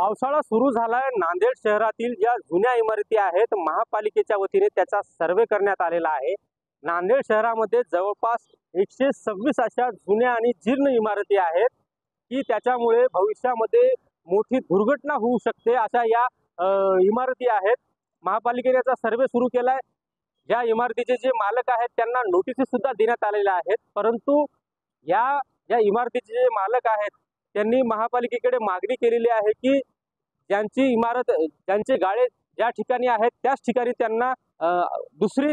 पावसाळा सुरू झालाय। नांदेड शहरातील ज्या जुन्या इमारती आहेत महापालिकेच्या वतीने त्याचा सर्वे करण्यात आलेला आहे। नांदेड शहरामध्ये जवळपास 126 अशा जुन्या आणि जीर्ण इमारती आहेत की त्याच्यामुळे भविष्यामध्ये मोठी दुर्घटना होऊ शकते अशा या इमारती आहेत। महापालिकेने याचा सर्वे सुरू केलाय। ज्या इमारतीचे जे मालक आहेत त्यांना नोटीस सुद्धा देण्यात आलेल्या आहेत, परंतु या इमारतीचे जे मालक आहेत त्यांनी महापालिकेकडे मागणी केलेली आहे की ज्यांची इमारत ज्यांचे गाळे ज्या ठिकाणी आहेत त्याच ठिकाणी त्यांना दुसरी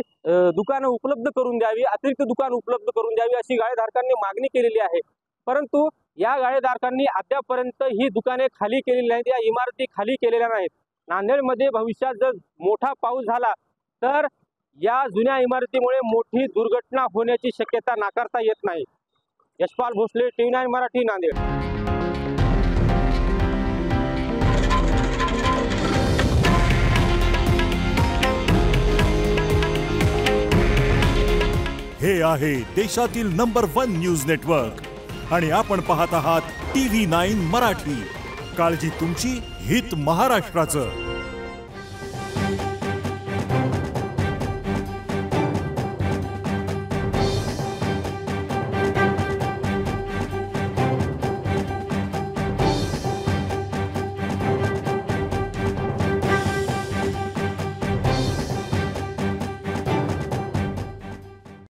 दुकानं उपलब्ध करून द्यावी, अतिरिक्त दुकान उपलब्ध करून द्यावी अशी गाळेधारकांनी मागणी केलेली आहे। परंतु या गाळेधारकांनी अद्यापर्यंत ही दुकाने खाली केलेली नाहीत, या इमारती खाली केलेल्या नाहीत। नांदेडमध्ये भविष्यात जर मोठा पाऊस झाला तर या जुन्या इमारतीमुळे मोठी दुर्घटना होण्याची शक्यता नाकारता येत नाही। यशपाल भोसले, TV9 मराठी, नांदेड। हे आहे देशातील नंबर 1 न्यूज नेटवर्क आणि आपण पाहत आहात TV9 मराठी। काळजी तुमची, हित महाराष्ट्राचं।